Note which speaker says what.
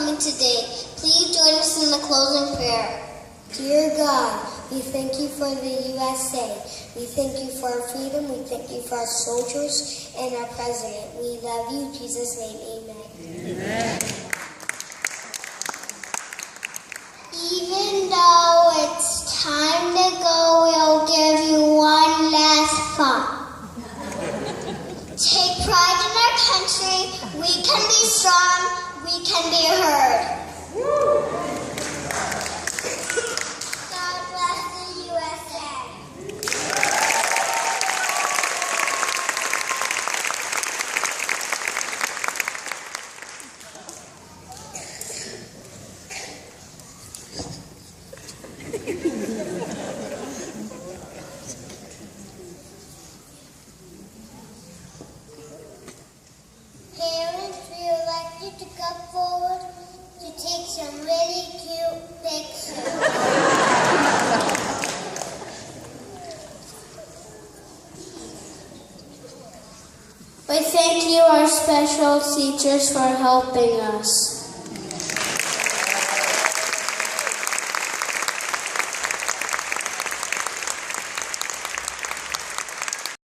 Speaker 1: coming today. Please join us in the closing prayer.
Speaker 2: Dear God, we thank you for the USA. We thank you for our freedom. We thank you for our soldiers and our president. We love you. In Jesus' name, amen.
Speaker 3: Amen.
Speaker 1: Even though it's time to go, we'll give you one last thought. Take pride in our country. We can be strong. We can be heard. God bless the USA. Parents, we would like you to come forward to take some really cute pictures. We thank you, our special teachers, for helping us.